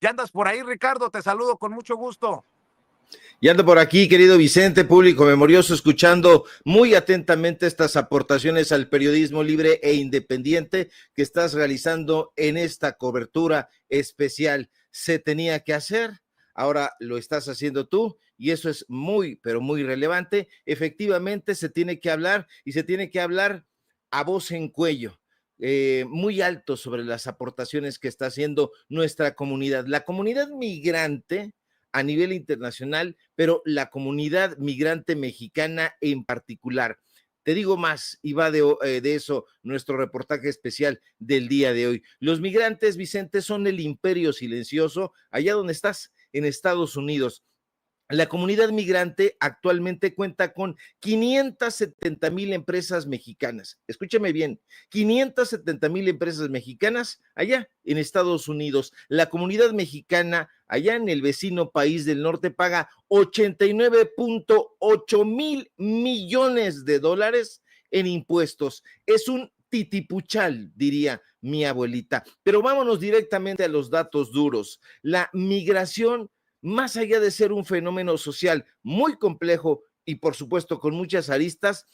Ya andas por ahí, Ricardo, te saludo con mucho gusto. Y ando por aquí, querido Vicente, público memorioso, escuchando muy atentamente estas aportaciones al periodismo libre e independiente que estás realizando en esta cobertura especial. Se tenía que hacer, ahora lo estás haciendo tú y eso es muy, pero muy relevante. Efectivamente, se tiene que hablar y se tiene que hablar a voz en cuello. Muy alto sobre las aportaciones que está haciendo nuestra comunidad. La comunidad migrante a nivel internacional, pero la comunidad migrante mexicana en particular. Te digo más, y va de eso nuestro reportaje especial del día de hoy. Los migrantes, Vicente, son el imperio silencioso allá donde estás, en Estados Unidos. La comunidad migrante actualmente cuenta con 570,000 empresas mexicanas. Escúchame bien, 570,000 empresas mexicanas allá en Estados Unidos. La comunidad mexicana allá en el vecino país del norte paga 89.8 mil millones de dólares en impuestos. Es un titipuchal, diría mi abuelita. Pero vámonos directamente a los datos duros. La migración, más allá de ser un fenómeno social muy complejo y por supuesto con muchas aristas,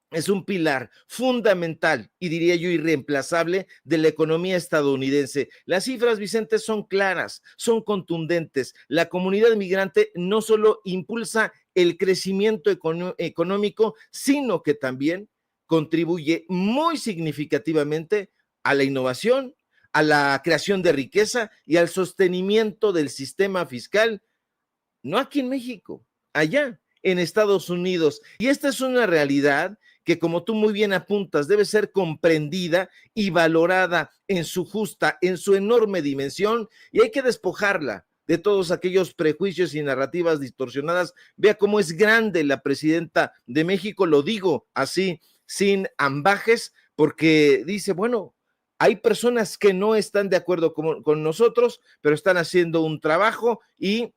es un pilar fundamental y diría yo irreemplazable de la economía estadounidense. Las cifras, Vicente, son claras, son contundentes. La comunidad migrante no solo impulsa el crecimiento económico, sino que también contribuye muy significativamente a la innovación, a la creación de riqueza y al sostenimiento del sistema fiscal, no aquí en México, allá en Estados Unidos. Y esta es una realidad que, como tú muy bien apuntas, debe ser comprendida y valorada en su justa, en su enorme dimensión, y hay que despojarla de todos aquellos prejuicios y narrativas distorsionadas. Vea cómo es grande la presidenta de México, lo digo así, sin ambajes, porque dice, bueno, hay personas que no están de acuerdo con nosotros, pero están haciendo un trabajo y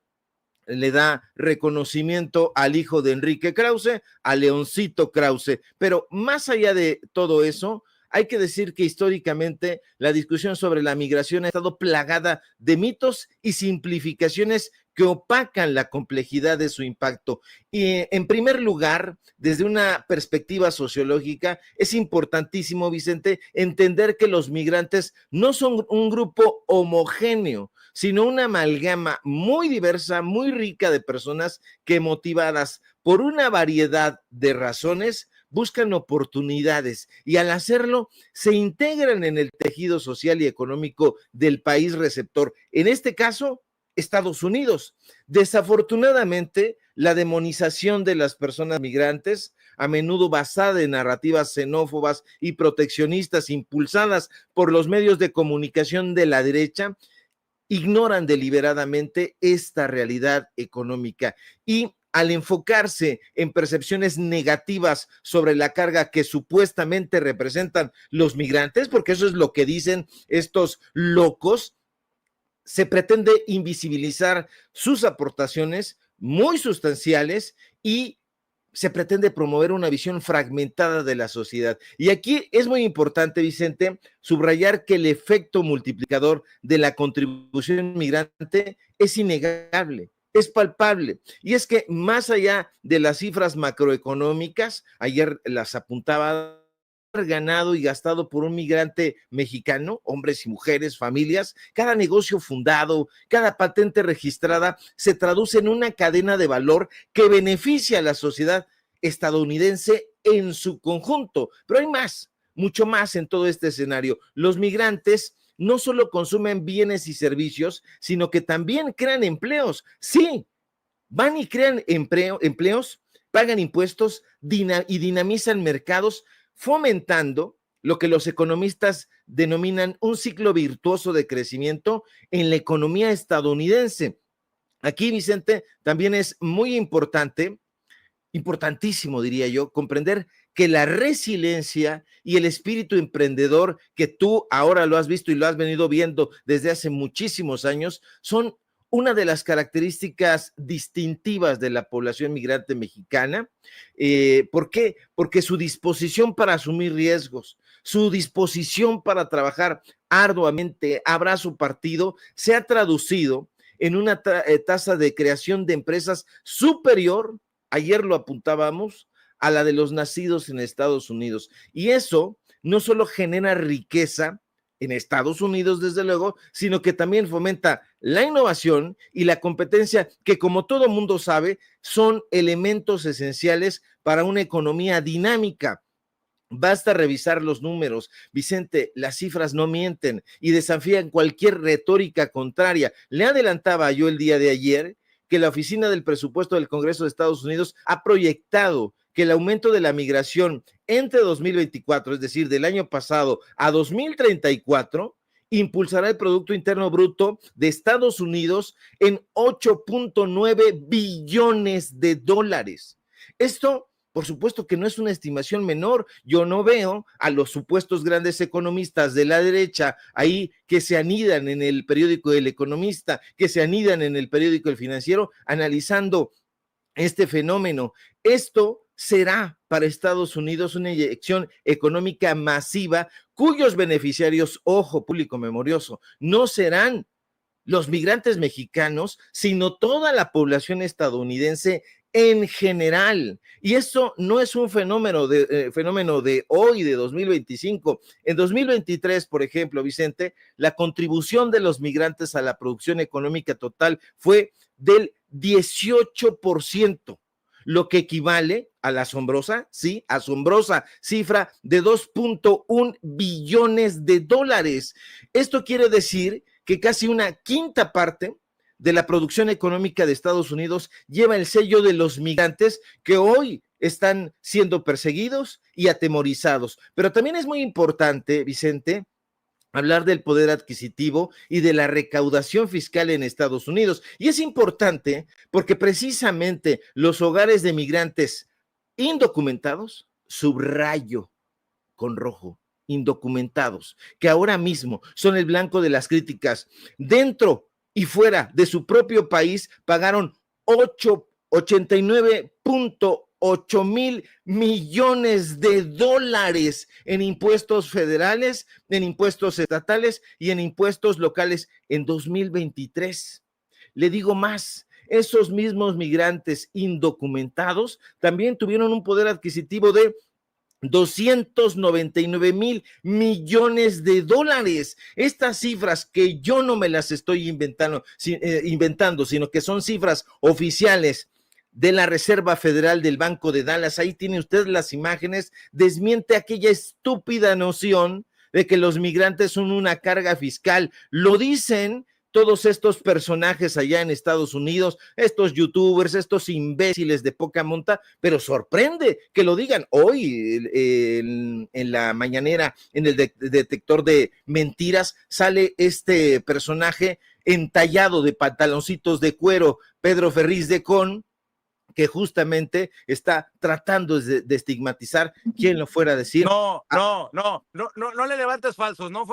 le da reconocimiento al hijo de Enrique Krause, a Leoncito Krause. Pero más allá de todo eso, hay que decir que históricamente la discusión sobre la migración ha estado plagada de mitos y simplificaciones que opacan la complejidad de su impacto. Y en primer lugar, desde una perspectiva sociológica, es importantísimo, Vicente, entender que los migrantes no son un grupo homogéneo, sino una amalgama muy diversa, muy rica de personas que, motivadas por una variedad de razones, buscan oportunidades y al hacerlo se integran en el tejido social y económico del país receptor, en este caso, Estados Unidos. Desafortunadamente, la demonización de las personas migrantes, a menudo basada en narrativas xenófobas y proteccionistas impulsadas por los medios de comunicación de la derecha, ignoran deliberadamente esta realidad económica y al enfocarse en percepciones negativas sobre la carga que supuestamente representan los migrantes, porque eso es lo que dicen estos locos, se pretende invisibilizar sus aportaciones muy sustanciales y se pretende promover una visión fragmentada de la sociedad. Y aquí es muy importante, Vicente, subrayar que el efecto multiplicador de la contribución migrante es innegable, es palpable. Y es que más allá de las cifras macroeconómicas, ayer las apuntaba, ganado y gastado por un migrante mexicano, hombres y mujeres, familias, cada negocio fundado, cada patente registrada se traduce en una cadena de valor que beneficia a la sociedad estadounidense en su conjunto. Pero hay más, mucho más en todo este escenario. Los migrantes no solo consumen bienes y servicios, sino que también crean empleos. Sí, van y crean empleos, pagan impuestos y dinamizan mercados, fomentando lo que los economistas denominan un ciclo virtuoso de crecimiento en la economía estadounidense. Aquí, Vicente, también es muy importante, importantísimo diría yo, comprender que la resiliencia y el espíritu emprendedor que tú ahora lo has visto y lo has venido viendo desde hace muchísimos años son una de las características distintivas de la población migrante mexicana. ¿Por qué? Porque su disposición para asumir riesgos, su disposición para trabajar arduamente, abrazo partido, se ha traducido en una tasa de creación de empresas superior, ayer lo apuntábamos, a la de los nacidos en Estados Unidos. Y eso no solo genera riqueza en Estados Unidos, desde luego, sino que también fomenta la innovación y la competencia, que como todo mundo sabe, son elementos esenciales para una economía dinámica. Basta revisar los números, Vicente, las cifras no mienten y desafían cualquier retórica contraria. Le adelantaba yo el día de ayer que la Oficina del Presupuesto del Congreso de Estados Unidos ha proyectado que el aumento de la migración entre 2024, es decir, del año pasado a 2034, impulsará el Producto Interno Bruto de Estados Unidos en 8.9 billones de dólares. Esto, por supuesto que no es una estimación menor. Yo no veo a los supuestos grandes economistas de la derecha ahí que se anidan en el periódico El Economista, que se anidan en el periódico El Financiero, analizando este fenómeno. Esto será para Estados Unidos una inyección económica masiva cuyos beneficiarios, ojo, público memorioso, no serán los migrantes mexicanos, sino toda la población estadounidense en general. Y eso no es un fenómeno de hoy, de 2025. En 2023, por ejemplo, Vicente, la contribución de los migrantes a la producción económica total fue del 18%, lo que equivale a la asombrosa cifra de 2.1 billones de dólares. Esto quiere decir que casi una quinta parte de la producción económica de Estados Unidos lleva el sello de los migrantes que hoy están siendo perseguidos y atemorizados. Pero también es muy importante, Vicente, hablar del poder adquisitivo y de la recaudación fiscal en Estados Unidos. Y es importante porque precisamente los hogares de migrantes indocumentados, subrayo con rojo, indocumentados, que ahora mismo son el blanco de las críticas dentro y fuera de su propio país, pagaron 89.8 mil millones de dólares en impuestos federales, en impuestos estatales y en impuestos locales en 2023. Le digo más, esos mismos migrantes indocumentados también tuvieron un poder adquisitivo de 299 mil millones de dólares. Estas cifras que yo no me las estoy inventando, sino que son cifras oficiales de la Reserva Federal del Banco de Dallas. Ahí tiene usted las imágenes. Desmiente aquella estúpida noción de que los migrantes son una carga fiscal. Lo dicen todos estos personajes allá en Estados Unidos, estos youtubers, estos imbéciles de poca monta, pero sorprende que lo digan hoy en la mañanera, en el detector de mentiras, sale este personaje entallado de pantaloncitos de cuero, Pedro Ferriz de Con, que justamente está tratando de estigmatizar quien lo fuera a decir. No le levantes falsos, no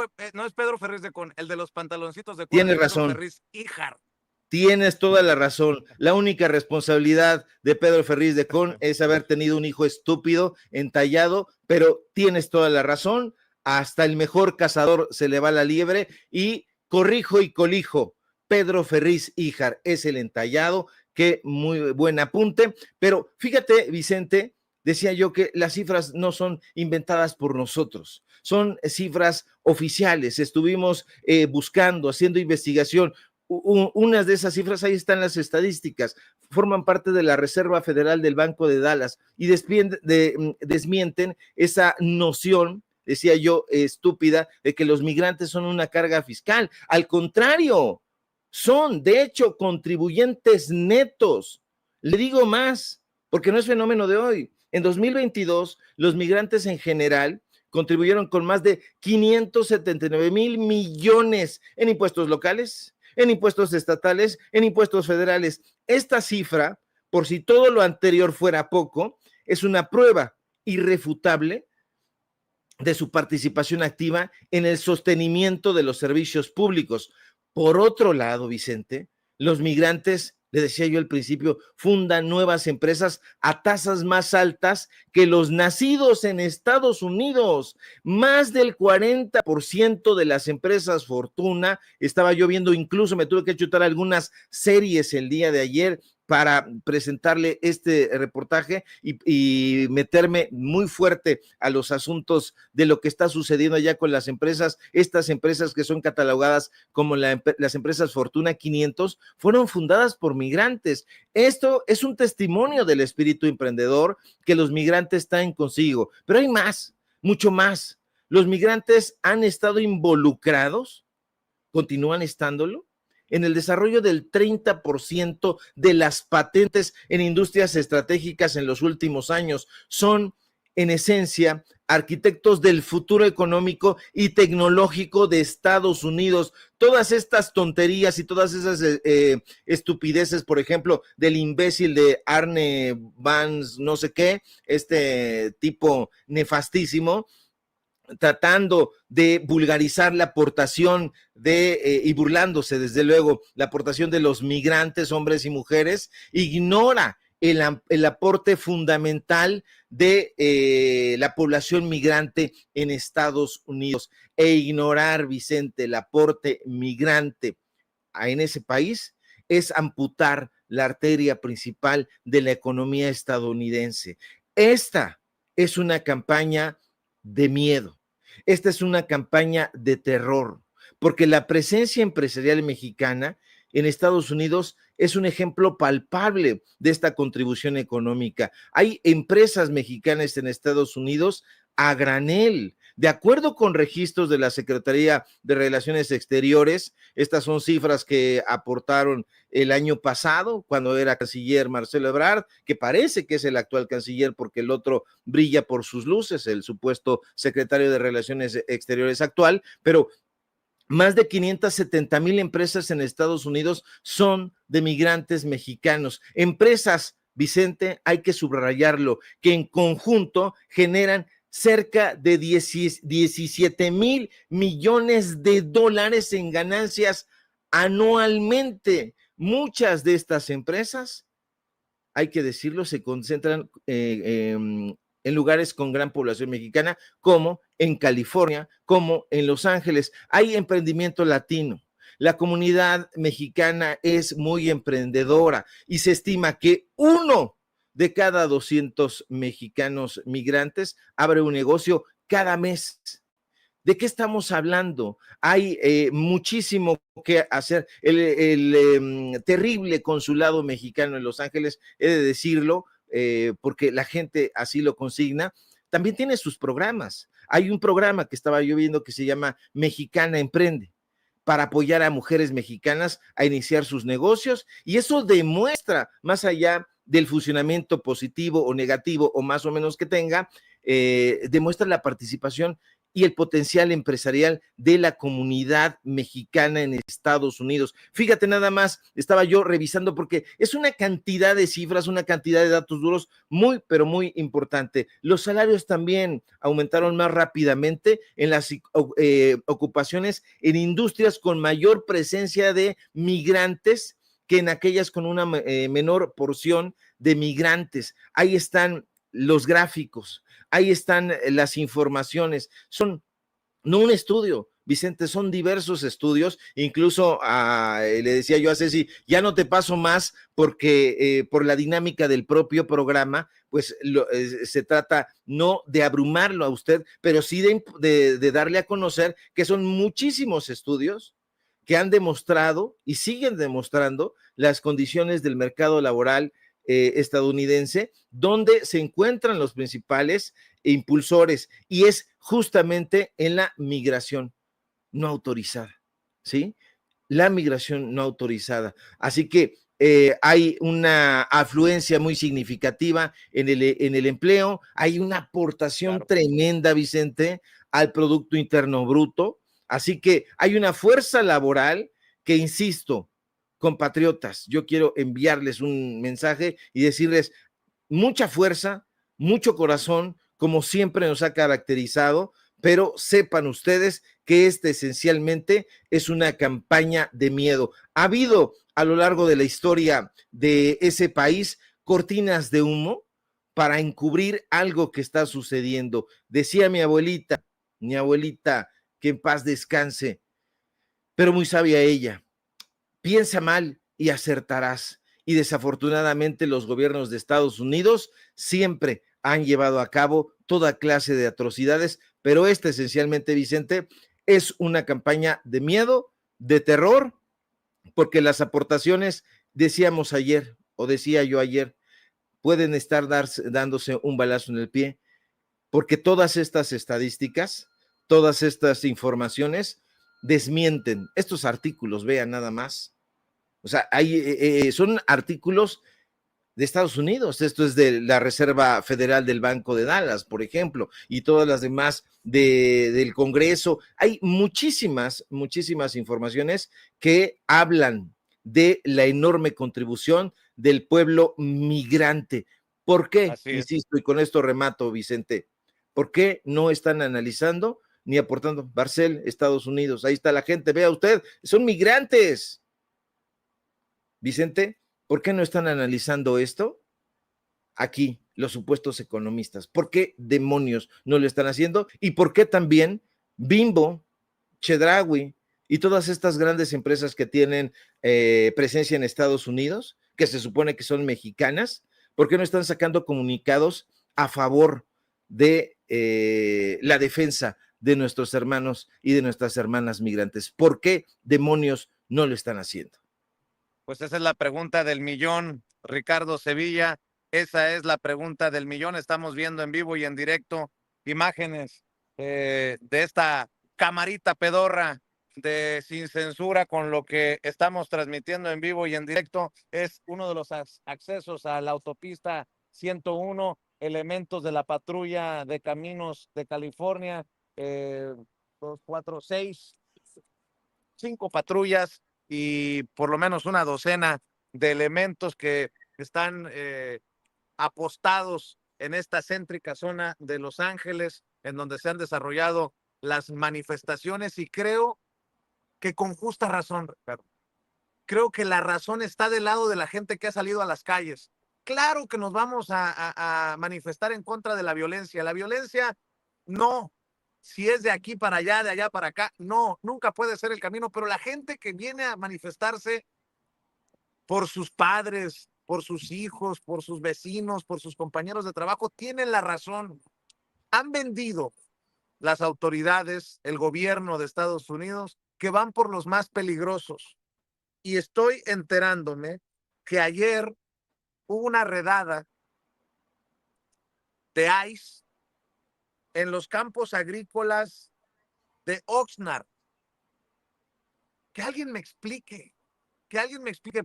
es Pedro Ferriz de Con, el de los pantaloncitos de cuero. Tienes razón. Ferriz Híjar. Tienes toda la razón. La única responsabilidad de Pedro Ferriz de Con es haber tenido un hijo estúpido, entallado, pero tienes toda la razón. Hasta el mejor cazador se le va la liebre y corrijo y colijo. Pedro Ferriz Híjar es el entallado. Qué muy buen apunte, pero fíjate, Vicente, decía yo que las cifras no son inventadas por nosotros, son cifras oficiales. Estuvimos buscando, haciendo investigación. Unas de esas cifras, ahí están las estadísticas, forman parte de la Reserva Federal del Banco de Dallas y desmienten esa noción, decía yo, estúpida, de que los migrantes son una carga fiscal. Al contrario, son, de hecho, contribuyentes netos. Le digo más, porque no es fenómeno de hoy. En 2022, los migrantes en general contribuyeron con más de 579 mil millones en impuestos locales, en impuestos estatales, en impuestos federales. Esta cifra, por si todo lo anterior fuera poco, es una prueba irrefutable de su participación activa en el sostenimiento de los servicios públicos. Por otro lado, Vicente, los migrantes, le decía yo al principio, fundan nuevas empresas a tasas más altas que los nacidos en Estados Unidos. Más del 40% de las empresas fortuna, estaba yo viendo, incluso me tuve que chutar algunas series el día de ayer para presentarle este reportaje y meterme muy fuerte a los asuntos de lo que está sucediendo allá con las empresas. Estas empresas que son catalogadas como las empresas Fortuna 500 fueron fundadas por migrantes. Esto es un testimonio del espíritu emprendedor que los migrantes traen consigo, pero hay más, mucho más. Los migrantes han estado involucrados, continúan estándolo, en el desarrollo del 30% de las patentes en industrias estratégicas en los últimos años. Son, en esencia, arquitectos del futuro económico y tecnológico de Estados Unidos. Todas estas tonterías y todas esas estupideces, por ejemplo, del imbécil de Arne Vance, no sé qué, este tipo nefastísimo, tratando de vulgarizar la aportación y burlándose, desde luego, la aportación de los migrantes, hombres y mujeres, ignora el aporte fundamental de la población migrante en Estados Unidos. E ignorar, Vicente, el aporte migrante en ese país es amputar la arteria principal de la economía estadounidense. Esta es una campaña de miedo. Esta es una campaña de terror, porque la presencia empresarial mexicana en Estados Unidos es un ejemplo palpable de esta contribución económica. Hay empresas mexicanas en Estados Unidos a granel. De acuerdo con registros de la Secretaría de Relaciones Exteriores, estas son cifras que aportaron el año pasado, cuando era canciller Marcelo Ebrard, que parece que es el actual canciller porque el otro brilla por sus luces, el supuesto secretario de Relaciones Exteriores actual, pero más de 570,000 empresas en Estados Unidos son de migrantes mexicanos. Empresas, Vicente, hay que subrayarlo, que en conjunto generan cerca de 17,000 millones de dólares en ganancias anualmente. Muchas de estas empresas, hay que decirlo, se concentran en lugares con gran población mexicana, como en California, como en Los Ángeles. Hay emprendimiento latino. La comunidad mexicana es muy emprendedora y se estima que 1 de cada 200 mexicanos migrantes abre un negocio cada mes. ¿De qué estamos hablando? Hay muchísimo que hacer. El terrible consulado mexicano en Los Ángeles, he de decirlo, porque la gente así lo consigna, también tiene sus programas. Hay un programa que estaba yo viendo que se llama Mexicana Emprende, para apoyar a mujeres mexicanas a iniciar sus negocios, y eso demuestra, más allá del funcionamiento positivo o negativo o más o menos que tenga, demuestra la participación y el potencial empresarial de la comunidad mexicana en Estados Unidos. Fíjate nada más, estaba yo revisando porque es una cantidad de cifras, una cantidad de datos duros muy, pero muy importante. Los salarios también aumentaron más rápidamente en las ocupaciones en industrias con mayor presencia de migrantes que en aquellas con una menor porción de migrantes. Ahí están los gráficos, ahí están las informaciones. Son no un estudio, Vicente, son diversos estudios. Incluso le decía yo a Ceci, ya no te paso más porque por la dinámica del propio programa, pues se trata no de abrumarlo a usted, pero sí de darle a conocer que son muchísimos estudios que han demostrado y siguen demostrando las condiciones del mercado laboral estadounidense, donde se encuentran los principales impulsores, y es justamente en la migración no autorizada, ¿sí? La migración no autorizada. Así que hay una afluencia muy significativa en el empleo, hay una aportación tremenda, Vicente, al Producto Interno Bruto, así que hay una fuerza laboral que, insisto, compatriotas, yo quiero enviarles un mensaje y decirles mucha fuerza, mucho corazón, como siempre nos ha caracterizado, pero sepan ustedes que esencialmente es una campaña de miedo. Ha habido a lo largo de la historia de ese país cortinas de humo para encubrir algo que está sucediendo. Decía mi abuelita, que en paz descanse, pero muy sabia ella, piensa mal y acertarás. Y desafortunadamente los gobiernos de Estados Unidos siempre han llevado a cabo toda clase de atrocidades, pero esencialmente, Vicente, es una campaña de miedo, de terror, porque las aportaciones, decíamos ayer, o decía yo ayer, pueden estar dándose un balazo en el pie, porque todas estas estadísticas, todas estas informaciones desmienten estos artículos, vean nada más. O sea, son artículos de Estados Unidos. Esto es de la Reserva Federal del Banco de Dallas, por ejemplo, y todas las demás del Congreso. Hay muchísimas informaciones que hablan de la enorme contribución del pueblo migrante. ¿Por qué? Así es. Insisto, y con esto remato, Vicente. ¿Por qué no están analizando ni aportando? Barcel, Estados Unidos, ahí está la gente, vea usted, son migrantes. Vicente, ¿por qué no están analizando esto? Aquí, los supuestos economistas. ¿Por qué demonios no lo están haciendo? ¿Y por qué también Bimbo, Chedraui y todas estas grandes empresas que tienen presencia en Estados Unidos, que se supone que son mexicanas, ¿por qué no están sacando comunicados a favor de la defensa de nuestros hermanos y de nuestras hermanas migrantes? ¿Por qué demonios no lo están haciendo? Pues esa es la pregunta del millón, Ricardo Sevilla. Esa es la pregunta del millón. Estamos viendo en vivo y en directo imágenes de esta camarita pedorra de Sin Censura con lo que estamos transmitiendo en vivo y en directo. Es uno de los accesos a la autopista 101, elementos de la patrulla de caminos de California, 2, 4, 6, 5 patrullas y por lo menos una docena de elementos que están apostados en esta céntrica zona de Los Ángeles, en donde se han desarrollado las manifestaciones, y creo que con justa razón, Ricardo. Creo que la razón está del lado de la gente que ha salido a las calles. Claro que nos vamos a manifestar en contra de la violencia. La violencia no, si es de aquí para allá, de allá para acá, no, nunca puede ser el camino, pero la gente que viene a manifestarse por sus padres, por sus hijos, por sus vecinos, por sus compañeros de trabajo, tienen la razón. Han vendido las autoridades, el gobierno de Estados Unidos, que van por los más peligrosos. Y estoy enterándome que ayer hubo una redada de ICE en los campos agrícolas de Oxnard. Que alguien me explique,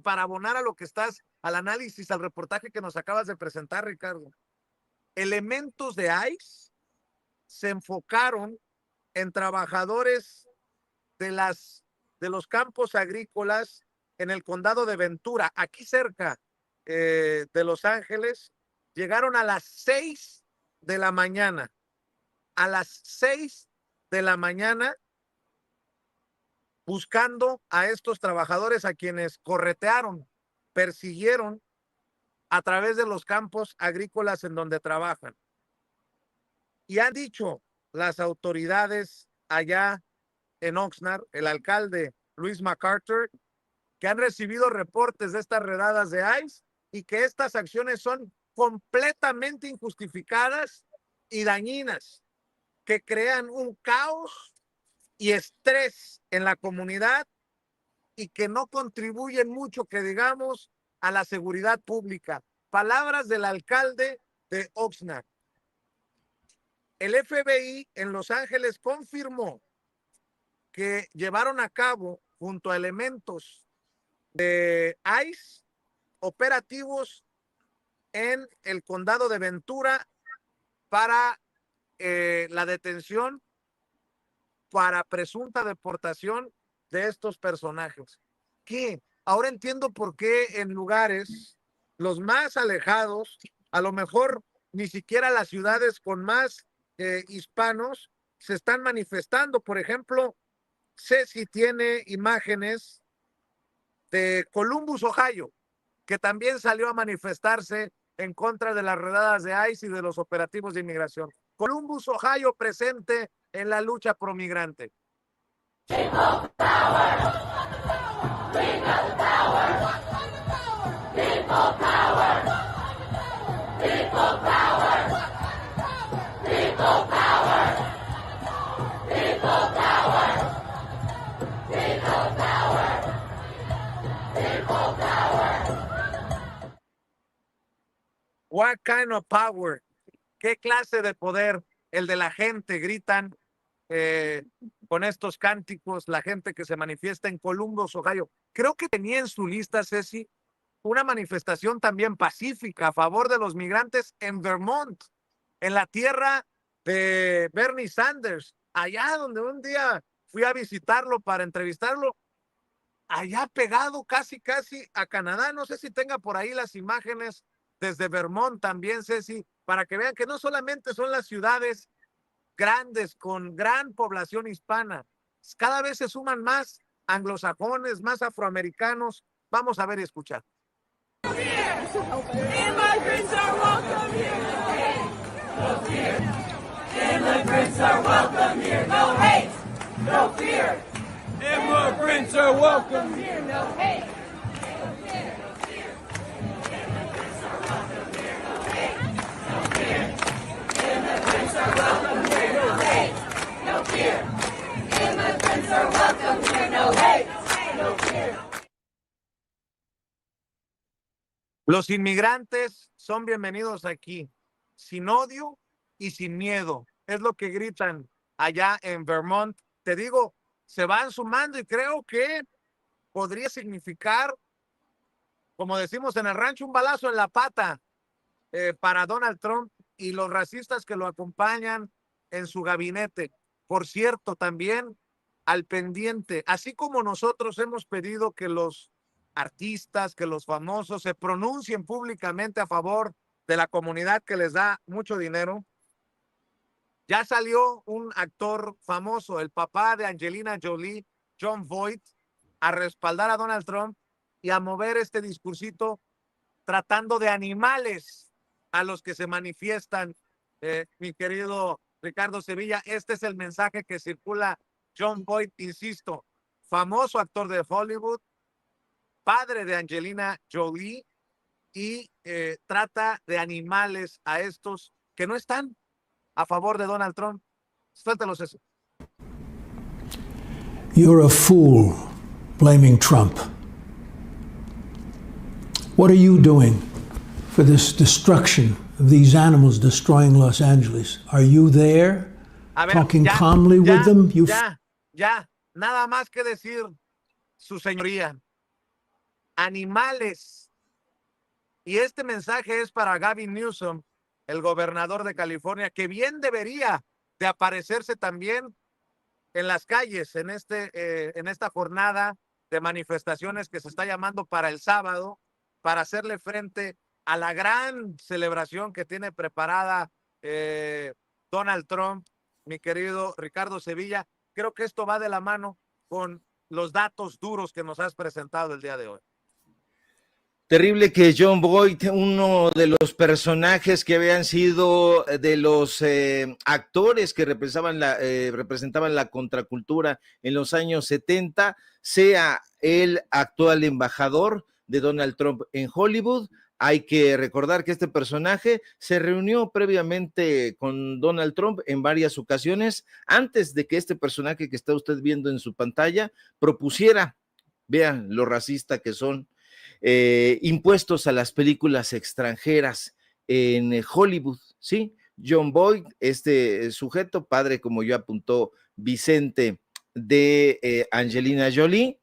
para abonar a lo que estás, al análisis, al reportaje que nos acabas de presentar, Ricardo. Elementos de ICE se enfocaron en trabajadores de los campos agrícolas en el condado de Ventura, aquí cerca de Los Ángeles. Llegaron a las 6 de la mañana. A las 6 de la mañana, buscando a estos trabajadores a quienes corretearon, persiguieron a través de los campos agrícolas en donde trabajan. Y han dicho las autoridades allá en Oxnard, el alcalde Luis McCarter, que han recibido reportes de estas redadas de ICE y que estas acciones son completamente injustificadas y dañinas, que crean un caos y estrés en la comunidad y que no contribuyen mucho, que digamos, a la seguridad pública. Palabras del alcalde de Oxnard. El FBI en Los Ángeles confirmó que llevaron a cabo, junto a elementos de ICE, operativos en el condado de Ventura para la detención, para presunta deportación de estos personajes. ¿Qué? Ahora entiendo por qué en lugares los más alejados, a lo mejor ni siquiera las ciudades con más hispanos, se están manifestando. Por ejemplo, Ceci tiene imágenes de Columbus, Ohio, que también salió a manifestarse en contra de las redadas de ICE y de los operativos de inmigración. Columbus, Ohio, presente en la lucha promigrante. People power. People power. People power. People power. People power. People power. People power. People power. What kind of power? ¿Qué clase de poder? El de la gente, gritan con estos cánticos, la gente que se manifiesta en Columbus, Ohio. Creo que tenía en su lista, Ceci, una manifestación también pacífica a favor de los migrantes en Vermont, en la tierra de Bernie Sanders, allá donde un día fui a visitarlo para entrevistarlo, allá pegado casi a Canadá. No sé si tenga por ahí las imágenes desde Vermont también, Ceci, para que vean que no solamente son las ciudades grandes con gran población hispana, cada vez se suman más anglosajones, más afroamericanos. Vamos a ver y escuchar. Immigrants are welcome here. No fear. Immigrants are welcome here. No hate. No fear. Immigrants are welcome here. No hate. Los inmigrantes son bienvenidos aquí, sin odio y sin miedo. Es lo que gritan allá en Vermont. Te digo, se van sumando y creo que podría significar, como decimos en el rancho, un balazo en la pata para Donald Trump y los racistas que lo acompañan en su gabinete. Por cierto, también al pendiente, así como nosotros hemos pedido que los artistas, que los famosos se pronuncien públicamente a favor de la comunidad que les da mucho dinero, ya salió un actor famoso, el papá de Angelina Jolie, Jon Voight, a respaldar a Donald Trump y a mover este discursito tratando de animales a los que se manifiestan. Mi querido Ricardo Sevilla, este es el mensaje que circula. Jon Voight, insisto, famoso actor de Hollywood, padre de Angelina Jolie, y trata de animales a estos que no están a favor de Donald Trump. Suéltalos eso. You're a fool blaming Trump. What are you doing for this destruction of these animals destroying Los Angeles? Are you there talking calmly with them? Ya, nada más que decir, su señoría. Animales. Y este mensaje es para Gavin Newsom, el gobernador de California, que bien debería de aparecerse también en las calles en esta jornada de manifestaciones que se está llamando para el sábado, para hacerle frente a la gran celebración que tiene preparada Donald Trump. Mi querido Ricardo Sevilla, creo que esto va de la mano con los datos duros que nos has presentado el día de hoy. Terrible que Jon Voight, uno de los personajes que habían sido de los actores que representaban la contracultura en los años 70, sea el actual embajador de Donald Trump en Hollywood. Hay que recordar que este personaje se reunió previamente con Donald Trump en varias ocasiones antes de que este personaje que está usted viendo en su pantalla propusiera, vean lo racista que son, impuestos a las películas extranjeras en Hollywood, ¿sí? Jon Voight, este sujeto, padre, como ya apuntó Vicente, de Angelina Jolie,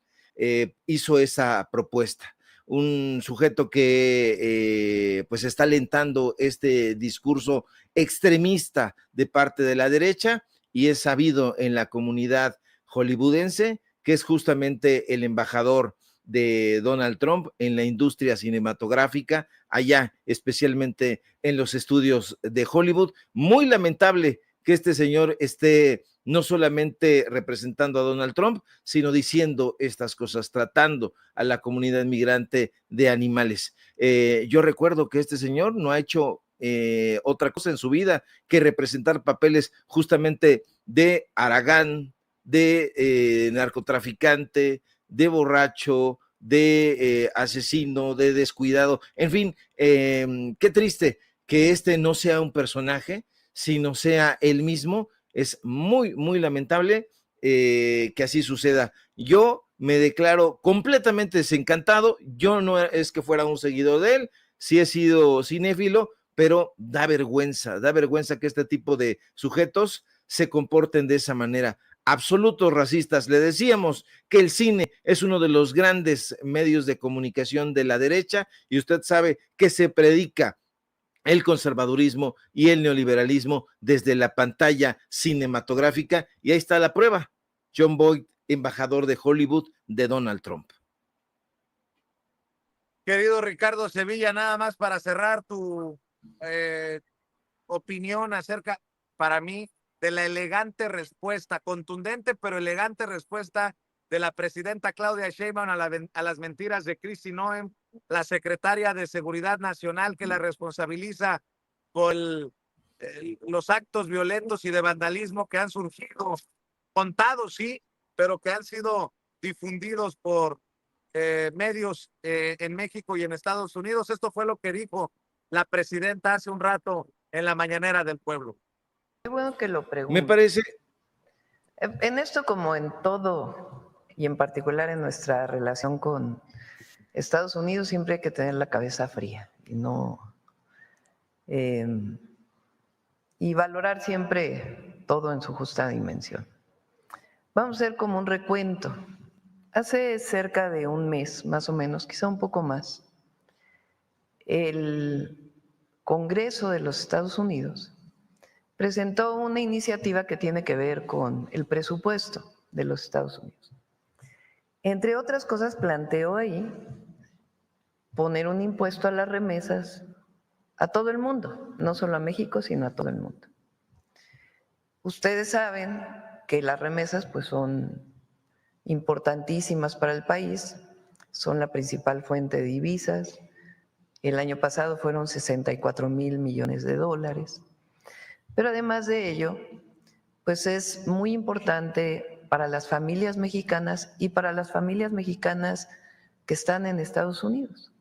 hizo esa propuesta. Un sujeto que pues está alentando este discurso extremista de parte de la derecha y es sabido en la comunidad hollywoodense que es justamente el embajador de Donald Trump en la industria cinematográfica, allá especialmente en los estudios de Hollywood. Muy lamentable que este señor esté no solamente representando a Donald Trump, sino diciendo estas cosas, tratando a la comunidad migrante de animales. Yo recuerdo que este señor no ha hecho otra cosa en su vida que representar papeles justamente de haragán, de narcotraficante, de borracho, de asesino, de descuidado, en fin, qué triste que este no sea un personaje, sino sea él mismo. Es muy, muy lamentable que así suceda. Yo me declaro completamente desencantado. Yo no es que fuera un seguidor de él, sí he sido cinéfilo, pero da vergüenza que este tipo de sujetos se comporten de esa manera. Absolutos racistas. Le decíamos que el cine es uno de los grandes medios de comunicación de la derecha y usted sabe que se predica el conservadurismo y el neoliberalismo desde la pantalla cinematográfica, y ahí está la prueba. John Boyd, embajador de Hollywood de Donald Trump. Querido Ricardo Sevilla, nada más para cerrar tu opinión acerca, para mí, de la elegante respuesta, contundente pero elegante respuesta de la presidenta Claudia Sheinbaum a las mentiras de Kristi Noem, la secretaria de Seguridad Nacional, que la responsabiliza por los actos violentos y de vandalismo que han surgido, contados sí, pero que han sido difundidos por medios en México y en Estados Unidos. Esto fue lo que dijo la presidenta hace un rato en la mañanera del pueblo. Qué bueno que lo pregunto. Me parece. En esto, como en todo, y en particular en nuestra relación con Estados Unidos, siempre hay que tener la cabeza fría y no y valorar siempre todo en su justa dimensión. Vamos a hacer como un recuento. Hace cerca de un mes, más o menos, quizá un poco más, el Congreso de los Estados Unidos presentó una iniciativa que tiene que ver con el presupuesto de los Estados Unidos. Entre otras cosas, planteó ahí poner un impuesto a las remesas a todo el mundo, no solo a México, sino a todo el mundo. Ustedes saben que las remesas pues son importantísimas para el país, son la principal fuente de divisas. El año pasado fueron 64,000 millones de dólares. Pero además de ello, pues es muy importante para las familias mexicanas y para las familias mexicanas que están en Estados Unidos.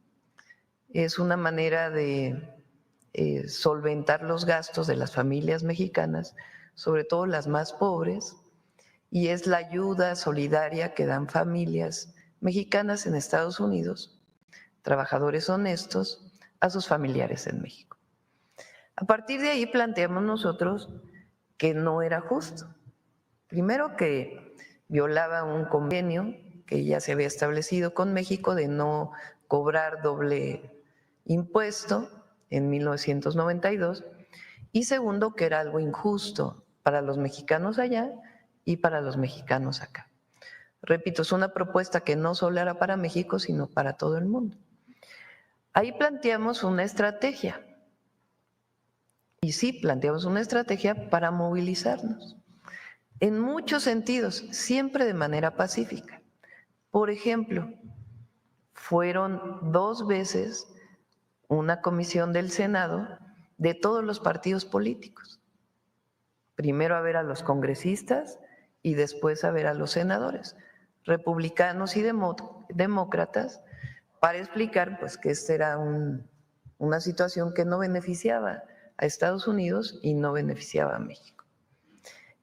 Es una manera de solventar los gastos de las familias mexicanas, sobre todo las más pobres, y es la ayuda solidaria que dan familias mexicanas en Estados Unidos, trabajadores honestos, a sus familiares en México. A partir de ahí planteamos nosotros que no era justo. Primero, que violaba un convenio que ya se había establecido con México de no cobrar doble impuesto en 1992, y segundo, que era algo injusto para los mexicanos allá y para los mexicanos acá. Repito, es una propuesta que no solo era para México, sino para todo el mundo. Ahí planteamos una estrategia. Y sí, planteamos una estrategia para movilizarnos, en muchos sentidos, siempre de manera pacífica. Por ejemplo, fueron 2 veces una comisión del Senado de todos los partidos políticos. Primero a ver a los congresistas y después a ver a los senadores, republicanos y demócratas, para explicar pues que esta era una situación que no beneficiaba a Estados Unidos y no beneficiaba a México.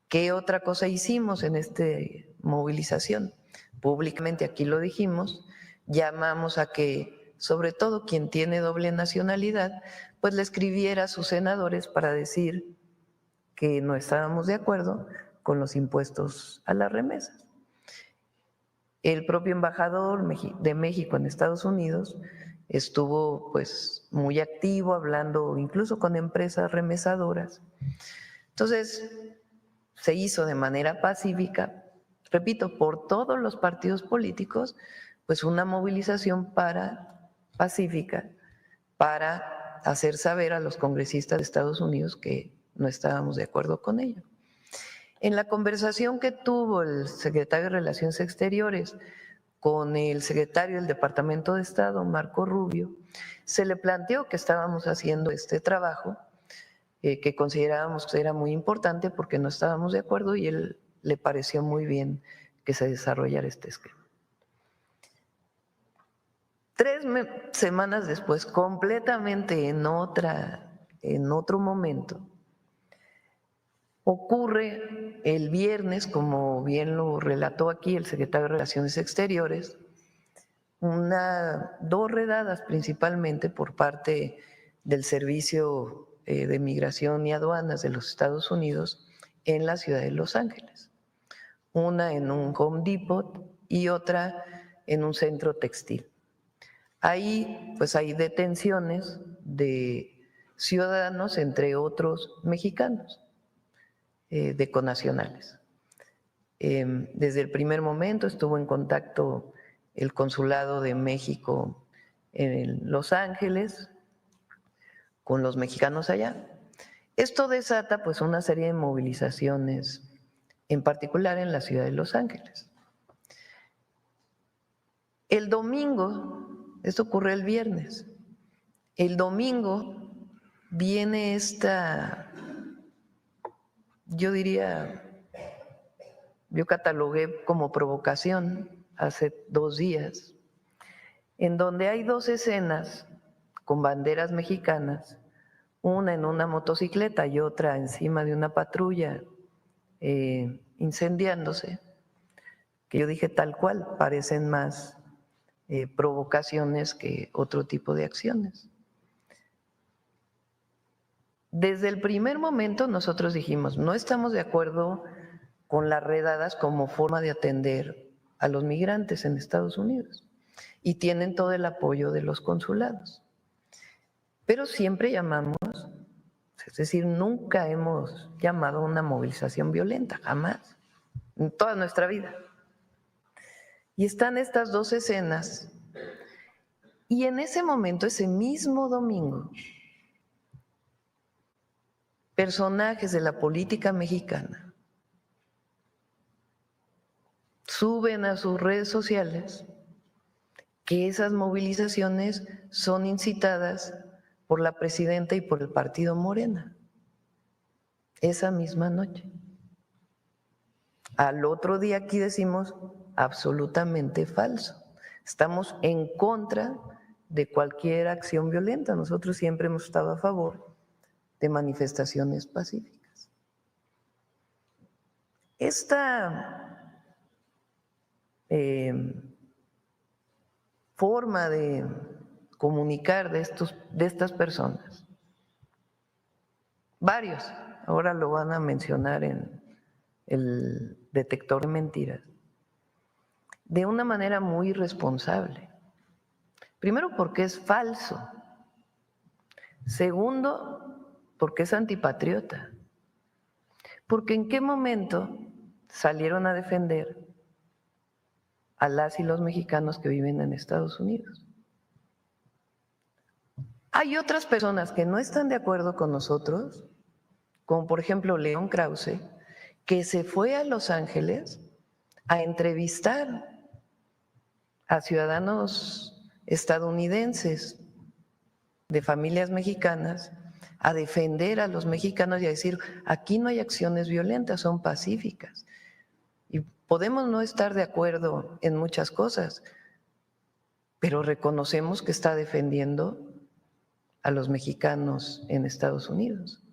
¿Qué otra cosa hicimos en esta movilización? Públicamente, aquí lo dijimos, llamamos a que, sobre todo quien tiene doble nacionalidad, pues le escribiera a sus senadores para decir que no estábamos de acuerdo con los impuestos a las remesas. El propio embajador de México en Estados Unidos estuvo pues muy activo, hablando incluso con empresas remesadoras. Entonces, se hizo de manera pacífica, repito, por todos los partidos políticos, pues una movilización pacífica para hacer saber a los congresistas de Estados Unidos que no estábamos de acuerdo con ello. En la conversación que tuvo el secretario de Relaciones Exteriores con el secretario del Departamento de Estado, Marco Rubio, se le planteó que estábamos haciendo este trabajo, que considerábamos que era muy importante porque no estábamos de acuerdo y él le pareció muy bien que se desarrollara este esquema. 3 semanas después, completamente en otro momento, ocurre el viernes, como bien lo relató aquí el secretario de Relaciones Exteriores, 2 redadas principalmente por parte del Servicio de Migración y Aduanas de los Estados Unidos en la ciudad de Los Ángeles. Una en un Home Depot y otra en un centro textil. Ahí pues hay detenciones de ciudadanos, entre otros mexicanos, de connacionales. Desde el primer momento estuvo en contacto el Consulado de México en Los Ángeles con los mexicanos allá. Esto desata pues una serie de movilizaciones, en particular en la ciudad de Los Ángeles. El domingo, esto ocurre el viernes, el domingo viene yo catalogué como provocación hace 2 días, en donde hay 2 escenas con banderas mexicanas, una en una motocicleta y otra encima de una patrulla incendiándose, que yo dije tal cual, parecen más provocaciones que otro tipo de acciones. Desde el primer momento nosotros dijimos, no estamos de acuerdo con las redadas como forma de atender a los migrantes en Estados Unidos y tienen todo el apoyo de los consulados. Pero siempre llamamos, es decir, nunca hemos llamado a una movilización violenta, jamás, en toda nuestra vida. Y están estas 2 escenas y en ese momento, ese mismo domingo, personajes de la política mexicana suben a sus redes sociales que esas movilizaciones son incitadas por la presidenta y por el partido Morena, esa misma noche. Al otro día aquí decimos absolutamente falso. Estamos en contra de cualquier acción violenta. Nosotros siempre hemos estado a favor de manifestaciones pacíficas. Esta forma de comunicar de estas personas, varios, ahora lo van a mencionar en el detector de mentiras, de una manera muy irresponsable. Primero, porque es falso. Segundo, porque es antipatriota. Porque ¿en qué momento salieron a defender a las y los mexicanos que viven en Estados Unidos? Hay otras personas que no están de acuerdo con nosotros, como por ejemplo León Krause, que se fue a Los Ángeles a entrevistar a ciudadanos estadounidenses de familias mexicanas, a defender a los mexicanos y a decir, aquí no hay acciones violentas, son pacíficas. Y podemos no estar de acuerdo en muchas cosas, pero reconocemos que está defendiendo a los mexicanos en Estados Unidos.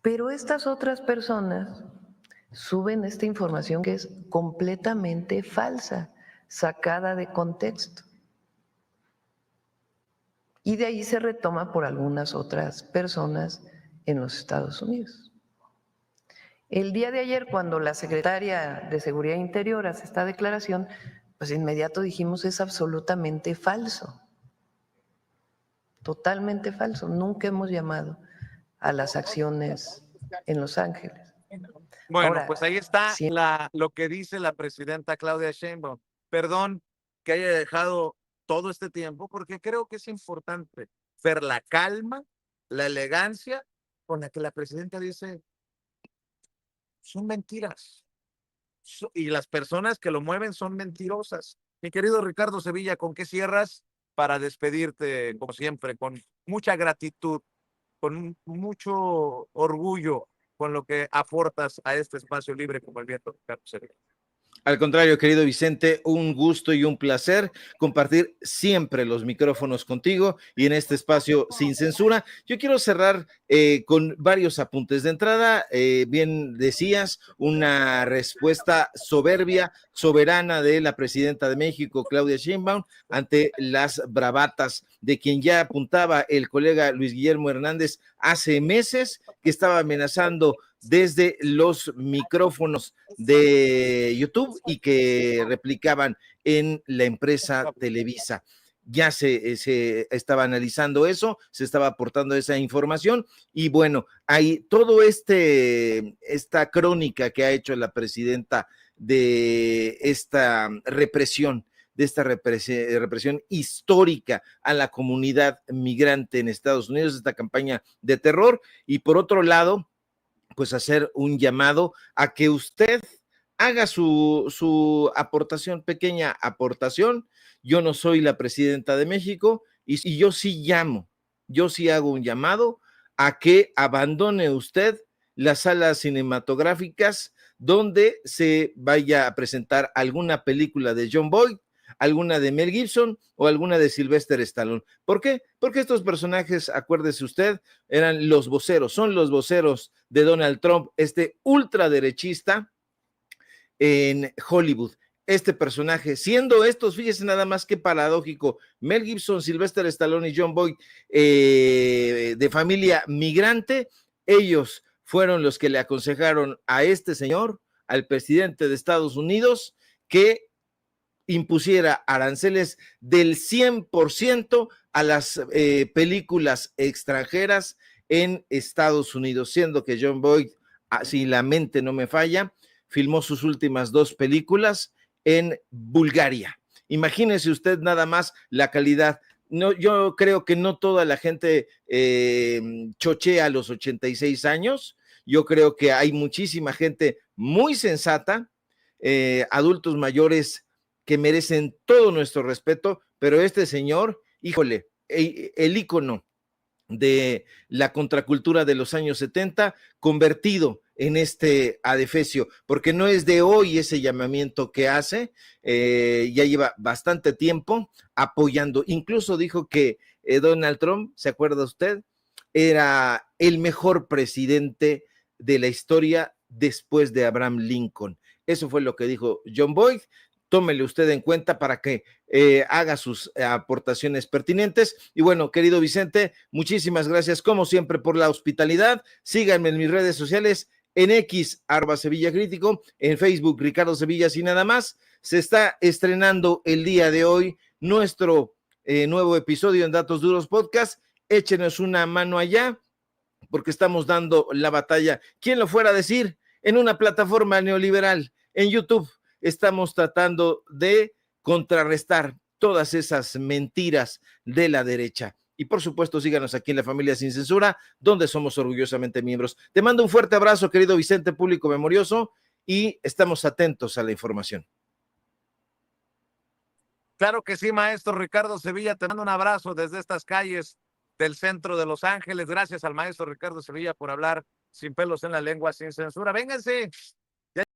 Pero estas otras personas suben esta información que es completamente falsa, sacada de contexto. Y de ahí se retoma por algunas otras personas en los Estados Unidos. El día de ayer, cuando la secretaria de Seguridad Interior hace esta declaración, pues de inmediato dijimos es absolutamente falso, totalmente falso. Nunca hemos llamado a las acciones en Los Ángeles. Bueno, ahora, pues ahí está sí, lo que dice la presidenta Claudia Sheinbaum. Perdón que haya dejado todo este tiempo, porque creo que es importante ver la calma, la elegancia con la que la presidenta dice son mentiras. Y las personas que lo mueven son mentirosas. Mi querido Ricardo Sevilla, ¿con qué cierras para despedirte, como siempre, con mucha gratitud, con mucho orgullo, con lo que aportas a este espacio libre como el viento, Ricardo Sevilla? Al contrario, querido Vicente, un gusto y un placer compartir siempre los micrófonos contigo y en este espacio sin censura. Yo quiero cerrar con varios apuntes. De entrada, bien decías, una respuesta soberbia, soberana de la presidenta de México, Claudia Sheinbaum, ante las bravatas de quien ya apuntaba el colega Luis Guillermo Hernández hace meses, que estaba amenazando desde los micrófonos de YouTube y que replicaban en la empresa Televisa. Ya se estaba analizando eso, se estaba aportando esa información y bueno, hay todo esta crónica que ha hecho la presidenta de esta represión, represión histórica a la comunidad migrante en Estados Unidos, esta campaña de terror, y por otro lado, pues hacer un llamado a que usted haga su aportación, pequeña aportación. Yo no soy la presidenta de México y yo sí hago un llamado a que abandone usted las salas cinematográficas donde se vaya a presentar alguna película de John Boyd, alguna de Mel Gibson o alguna de Sylvester Stallone. ¿Por qué? Porque estos personajes, acuérdese usted, eran los voceros, son los voceros de Donald Trump, este ultraderechista en Hollywood. Este personaje, siendo estos, fíjese nada más que paradójico, Mel Gibson, Sylvester Stallone y John Boyd, de familia migrante, ellos fueron los que le aconsejaron a este señor, al presidente de Estados Unidos, que impusiera aranceles del 100% a las películas extranjeras en Estados Unidos, siendo que John Boyd, si la mente no me falla, filmó sus últimas 2 películas en Bulgaria. Imagínese usted nada más la calidad. No, yo creo que no toda la gente chochea a los 86 años. Yo creo que hay muchísima gente muy sensata, adultos mayores que merecen todo nuestro respeto, pero este señor, híjole, el ícono de la contracultura de los años 70, convertido en este adefesio, porque no es de hoy ese llamamiento que hace, ya lleva bastante tiempo apoyando, incluso dijo que Donald Trump, ¿se acuerda usted? Era el mejor presidente de la historia después de Abraham Lincoln. Eso fue lo que dijo John Boyd. Tómele usted en cuenta para que haga sus aportaciones pertinentes. Y bueno, querido Vicente, muchísimas gracias como siempre por la hospitalidad. Síganme en mis redes sociales, en X, @Sevilla Crítico, en Facebook, Ricardo Sevilla, y nada más. Se está estrenando el día de hoy nuestro nuevo episodio en Datos Duros Podcast. Échenos una mano allá, porque estamos dando la batalla. ¿Quién lo fuera a decir? En una plataforma neoliberal, en YouTube. Estamos tratando de contrarrestar todas esas mentiras de la derecha. Y por supuesto, síganos aquí en La Familia Sin Censura, donde somos orgullosamente miembros. Te mando un fuerte abrazo, querido Vicente, público memorioso, y estamos atentos a la información. Claro que sí, maestro Ricardo Sevilla, te mando un abrazo desde estas calles del centro de Los Ángeles. Gracias al maestro Ricardo Sevilla por hablar sin pelos en la lengua, sin censura. Vénganse.